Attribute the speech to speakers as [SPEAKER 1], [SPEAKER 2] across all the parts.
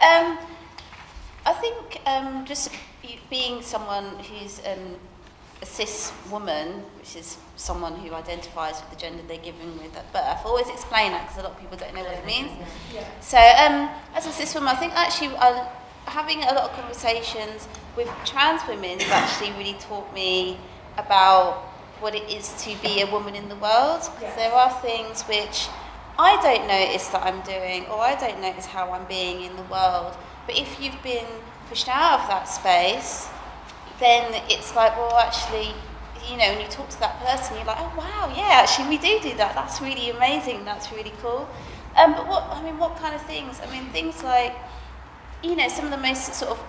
[SPEAKER 1] I think just being someone who's a cis woman, which is someone who identifies with the gender they're given with at birth. I always explain that because a lot of people don't know what it means.
[SPEAKER 2] Yeah.
[SPEAKER 1] So as a cis woman, I think actually having a lot of conversations with trans women has actually really taught me about what it is to be a woman in the world. Because there are things which I don't notice that I'm doing, or I don't notice how I'm being in the world. But if you've been pushed out of that space, then it's like, well, actually, you know, when you talk to that person, you're like, oh wow, yeah, actually we do that. That's really amazing. That's really cool. But what kind of things? I mean, things like, you know, some of the most sort of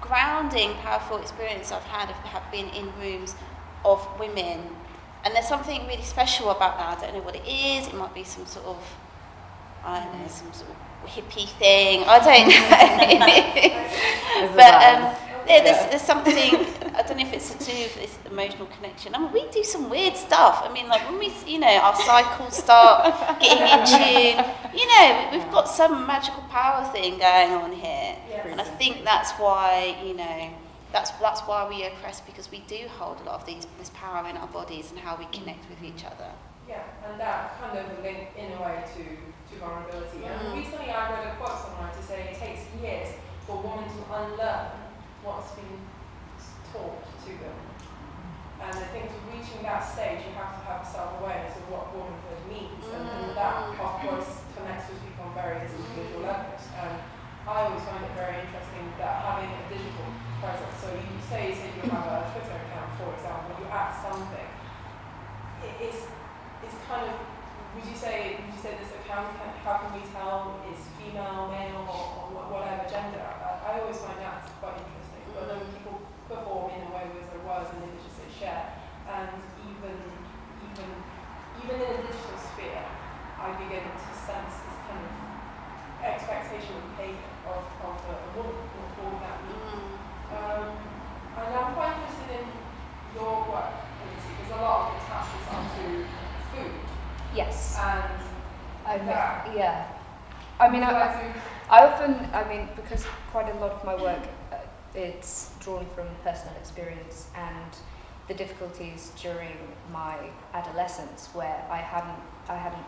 [SPEAKER 1] grounding, powerful experiences I've had have been in rooms of women. And there's something really special about that. I don't know what it is. It might be some sort of, I don't know, some sort of hippie thing. I don't know. But yeah, there's something, I don't know if it's to do with this emotional connection. I mean, we do some weird stuff. I mean, like when we, you know, our cycles start getting in tune, you know, we've got some magical power thing going on here. Yeah. And I think that's why, you know, that's why we oppress, because we do hold a lot of this power in our bodies and how we connect with each other.
[SPEAKER 2] Yeah, and that kind of linked in a way to vulnerability. And recently I read a quote somewhere to say it takes years for a woman to unlearn what's been taught to them. And I think to reaching that stage, you have to have self-awareness of what womanhood means. And that, of course, connects with people on various individual levels. And I always find it very interesting that having a digital presence, so you say you have a Twitter account, for example, you add something, it's kind of, would you say this account, how can we tell is female, male, or whatever gender? I always find that quite interesting. But then people perform in a way with their words and images they share, and even in the digital sphere, I begin to sense this kind of expectation and behaviour of a woman, what that means. And I'm quite interested in your work, because a lot of it touches onto food.
[SPEAKER 3] Yes.
[SPEAKER 2] And
[SPEAKER 3] yeah. I mean, I often, because quite a lot of my work, it's drawn from personal experience and the difficulties during my adolescence, where I hadn't.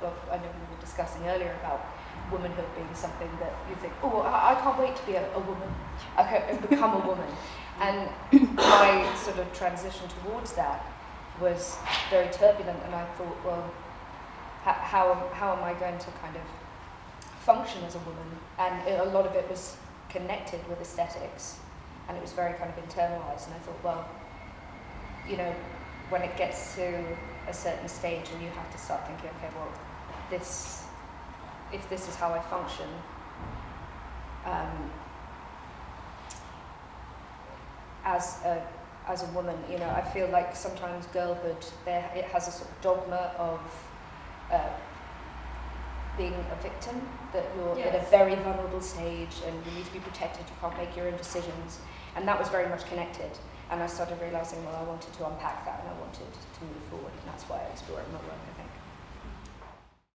[SPEAKER 3] Well, I know we were discussing earlier about womanhood being something that you think, oh, well, I can't wait to be a woman. I can become a woman. And my sort of transition towards that was very turbulent, and I thought, well, how am I going to kind of function as a woman? And a lot of it was connected with aesthetics, and it was very kind of internalized. And I thought, well, you know, when it gets to a certain stage and you have to start thinking, okay, well, if this is how I function, as a woman, you know, I feel like sometimes girlhood, it has a sort of dogma of being a victim, that you're at a very vulnerable stage and you need to be protected, you can't make your own decisions. And that was very much connected. And I started realizing, well, I wanted to unpack that and I wanted to move forward, and that's why I explore it in my work, I think.